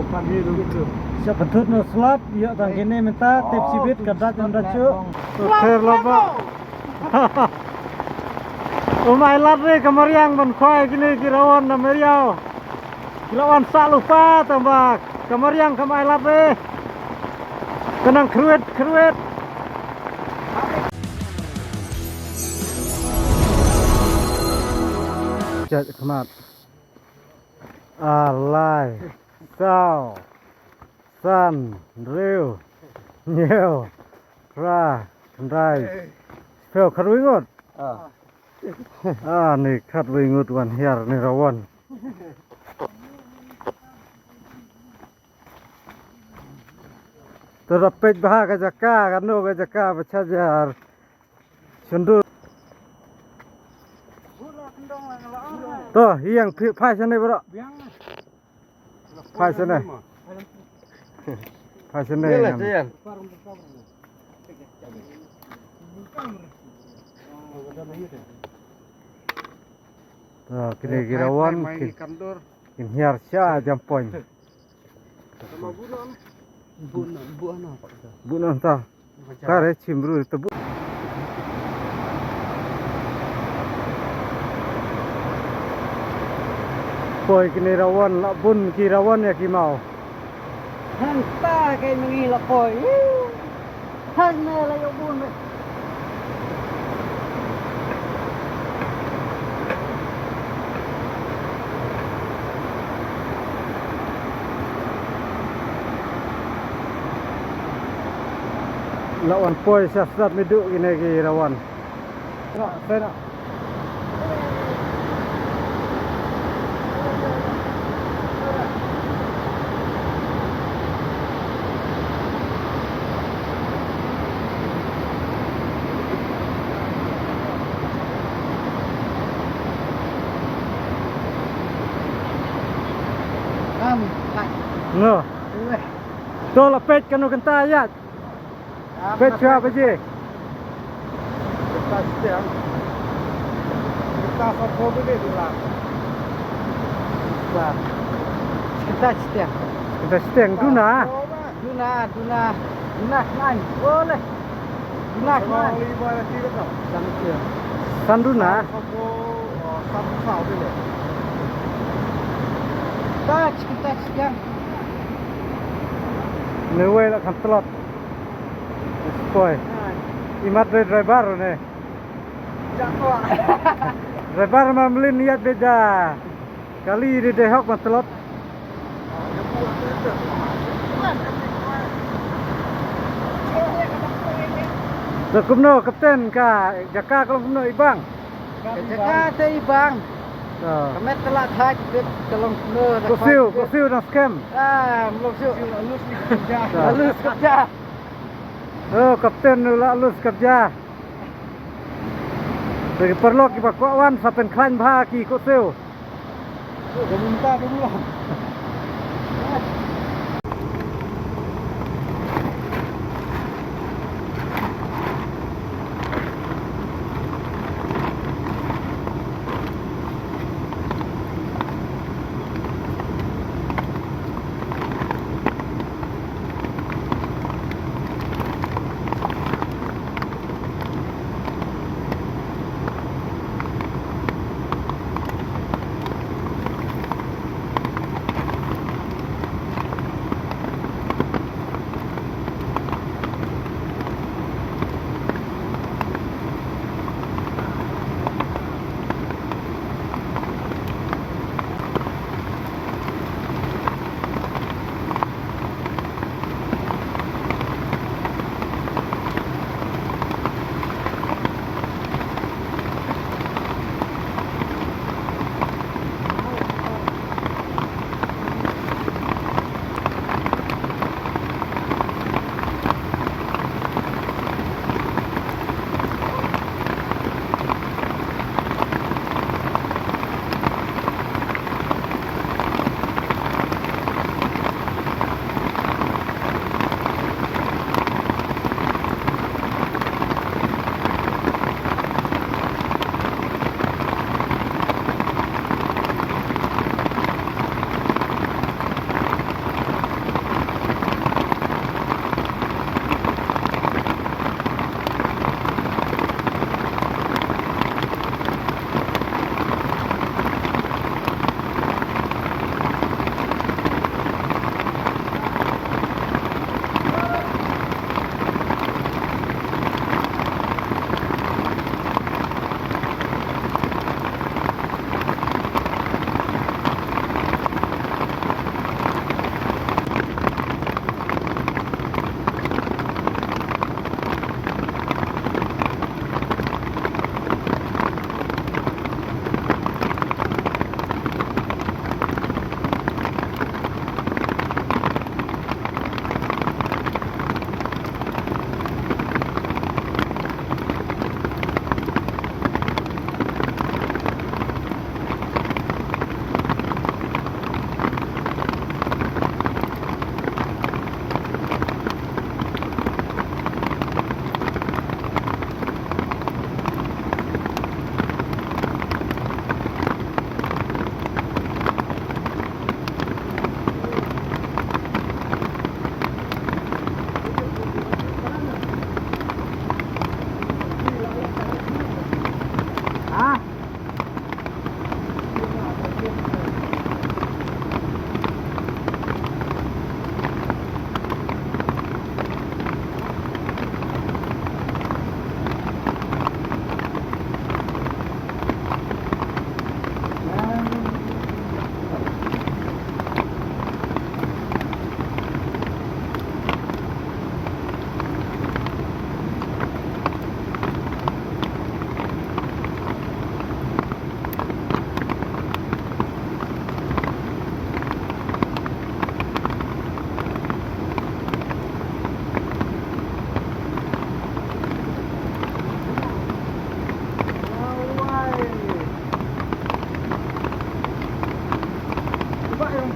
Pagi begitu. Siapa tuh no slot, yuk tang kini minta tip sibit kadat yang dacu. Ter loba. Umai lat ni kamariang ban khoi kini kirawan na meriau. Kirawan sak lupa tambah kamariang kamai lat ni. Kenang kruet. Jat kemat. Alai. Sao. San, riu, nhiều, ra, rai, phèo khát với ngột. Này khát với ngột hoàn hiệp này rawan. Terapet bah ke jaka, kanu ke jaka bercajar. Sundur. Tuh, yang phai sana bro. Phai sana. Fashion Ini lah Cian. Nah, kini kirawan kini harsha jam poin. Sama buan apa itu? Bukan entah. Kare cimbru itu bu. Poi kini rawan nak bun kirawan ya kimau. Hanta kayak mengilak koi. Hanya lah yang bun. Lawan poi sasat meduk kini kirawan. Nak, saya nak. No. Tuh lah pet kanu kenta ayat. Pet siapa je? Kita sedang. Kita foto dulu di lah. Kita setiap. Kita steng duna. Duna kan. Boleh. Duna kan. Lima lagi betul. Sampai. Sanduna. Foto satu sahau dulu. Kita setiap. Newe lah kan telot. Poi. Imat driver ni. Jangan. Driver mamlin niat beda. Kali di dehok matelot. Kumno kapten ka jaka kalau kumno ibang. Jaka teh ibang. Kami telah thaj kalau nur. Kusiu nak scam. Belum siu. Halus kerja. Oh kapten lulus kerja. Dari perlu kita kawan saten klan bahaki kusiu. Minta belum.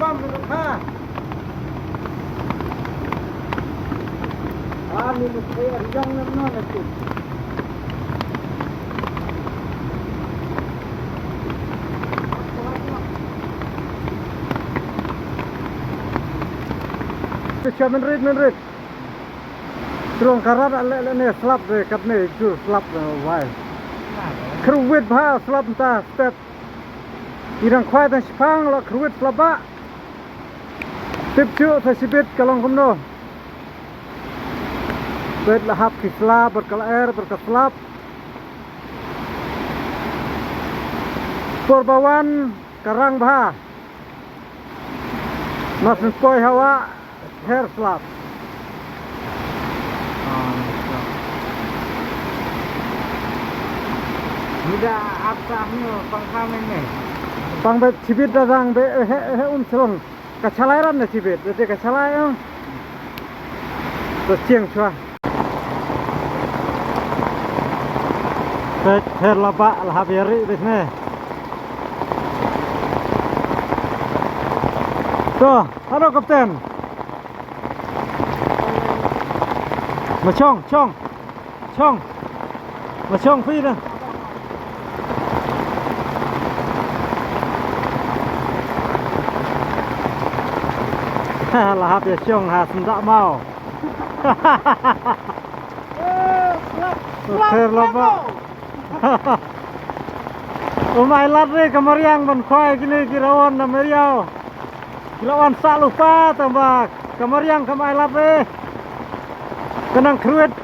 bam menurut ha. Ini saya jangan mana tu. Siapa menrit. Terung karat ale ni slap de kat ni ju slap wai. Kruwit bha slap ta step. Irang khwai ta spang la kruwit slap ba. Tip chu sa sibit kalong kumno. Bet lahap kisla berkala air berkeslap. Porbawan karang bha. Mas koi hawa hair slap. Muda absahnya pangkamen ni. Pang bet cibit datang be selong. Kacalairan na cibit. Jadi kacalai terciang cua. Bet hair laba lahap yari besne. Tuh, halo kapten. Macong, macong phi dah. Lahap ya chong ha sendak mau. Hair laba. Umai lari kemariang ban khoi gini kirawan na meriau. Kirawan sak lupa tambah kemariang kemai lari. Kenang kruit.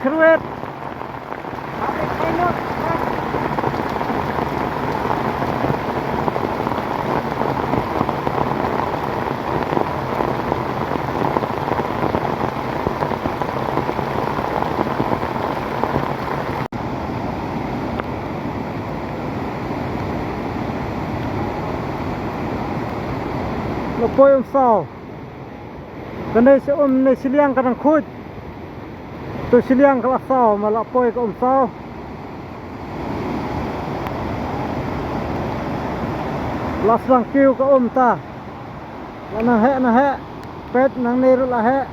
Poi sao cái sẽ này xi liang cái thằng khôi tôi xi liang cái là sao mà lại poi cái sao là sang kêu cái ta là nó hẹ pet nang nê là hẹ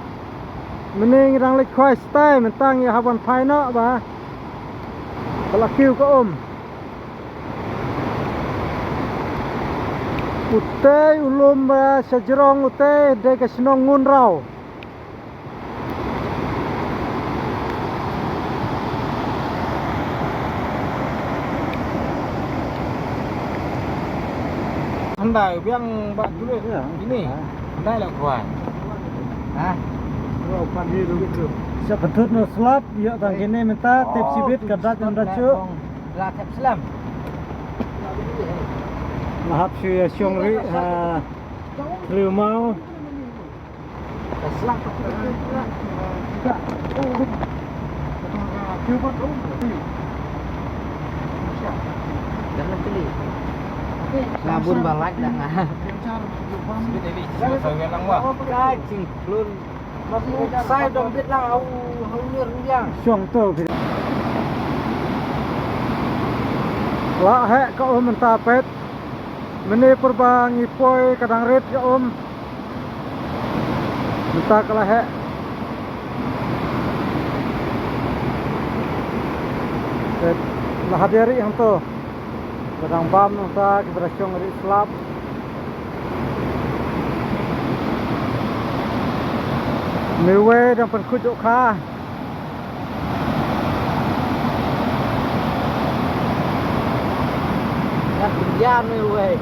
mình đang lấy khoai style mình tăng như haban phai nó bà là kêu cái Ute ulum sejerong ute de ke senong ngunrau. Andai biang bak dulu ini. Andai lah kuat. Hah? Rau pandi begitu. Siapa betul no slap ya tang kene minta tip sibit kadat yang dacu. Lah tip selam. Lahap suya siong ri liu mau. Selam. Jangan pilih. Labun balak dah. Saya lang wa. Kacing lun. Saya dong bit lang au nir yang. Siong tu. Lah hek kau minta pet. Mene perbang ipoi kadang red ke minta kalah hek lah hadiari yang tu kadang bam minta kita syong ri slap mewe dan penkujuk kah nak pinjam mewe.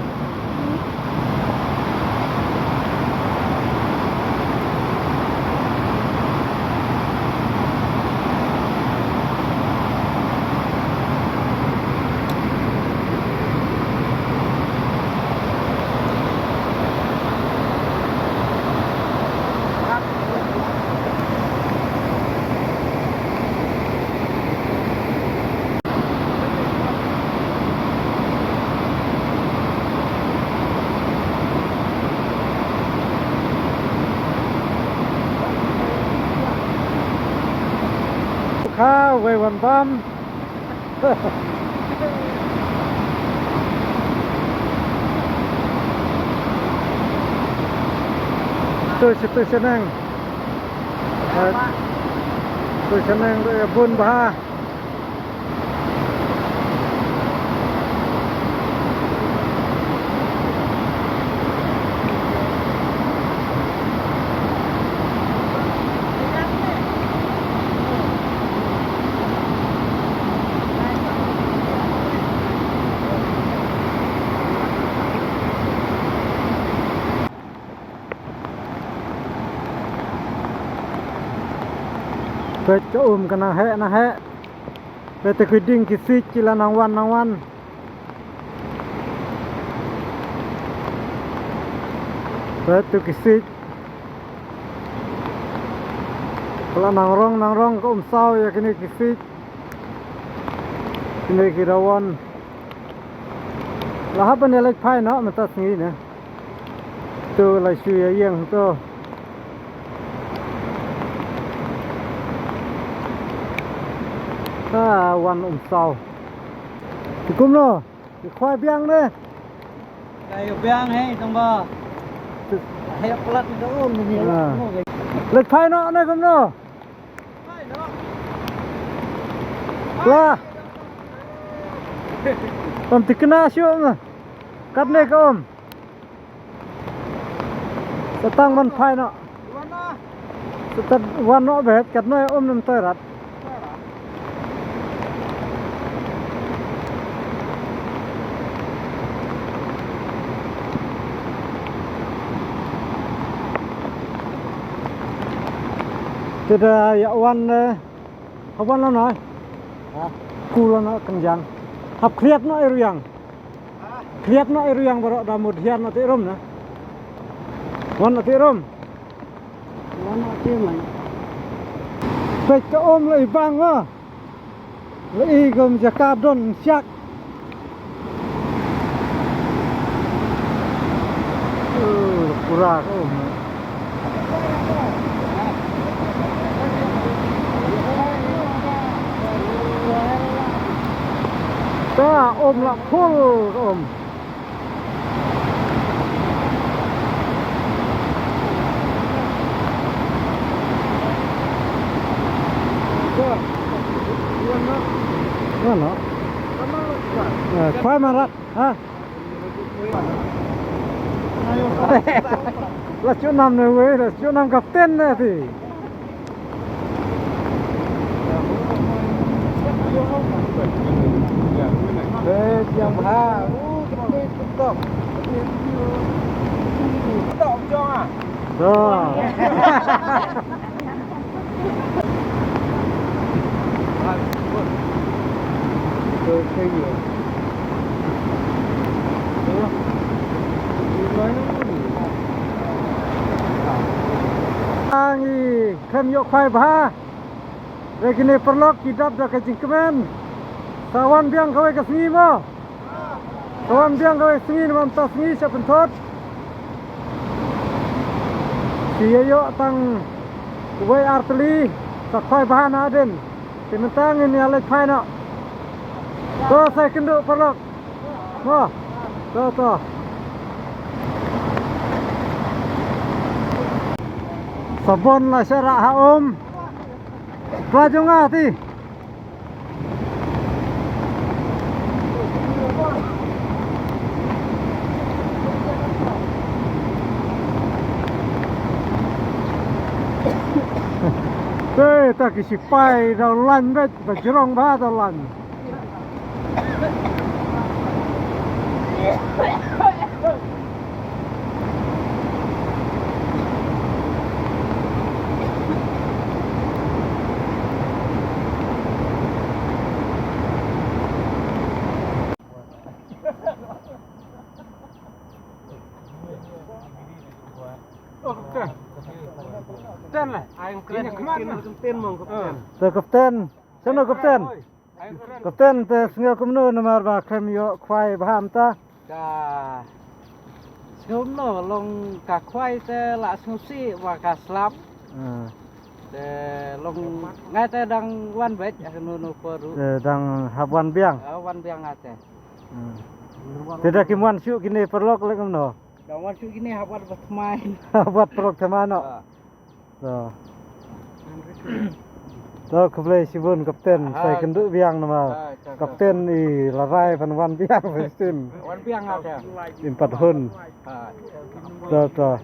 kha về quần bom Situ seneng. Situ seneng bun bah. Về cho cái nàng hẹ về từ cái đinh cái xích chỉ là nàng văn về từ cái xích là nàng rong có sao ya cái này cái xích cái này cái rawan là hấp bên này lấy phai nó mà ta nghĩ nè từ lại suy yên toวันsau thì cũng nó thì khoai biang đấy Cái biang hay tông bò. Hay plat itu nhiều lắm. lịch phai nó này cũng nó là còn thì kena siêu mà cắt này không sẽ tăng văn phai nó sẽ tăng văn nó về cắt nó ôm nằm tay rát thì ya wan wan nó nói cu nó kencang hap kriat nó iruyang kriat nó iruyang baru dah mudian nó tirum na wan nó tirum Nó tirum phải cho ôm lại vang quá lại gồm jakat don siak pura ôm ta ôm là full ôm nó khoai mà rắt ha là chỗ nằm này với là chỗ nằm gặp tên này thì về jam ha cái top top cho à rồi rồi cái gì Angi khem yo khoai bha regine perlok kidap da kajing kemen sawan biang kawai kasngi mo sawan biang kawai sngi nam ta sngi sa pentot siya yo tang kawai arteli sa khoai bha na den timentang ini alai phai no to sai kendu perlok mo to sabon lah syarak ha om pelajung hati tak isi pai dah lan bet berjerong bah dah lan Kapten lah, ayam keren kemana? Kapten mau kapten. Te kapten, sana kapten. Kapten te sengal kumno namar ba kem yo khwai baham ta. Ka sum no long ka khwai te la susi và ka slap. Te long ngai te dang wan bet no peru. Dang habwan biang. Wan biang ate. Tidak kimuan syuk kini perlok lek kumno. Dah masuk gini apa bermain. Buat perok sama no. So. So keblai sibun kapten saya kenduk biang nama. Kapten i larai panwan biang Palestin. Wan piang ada. 4 hun. Ah. So.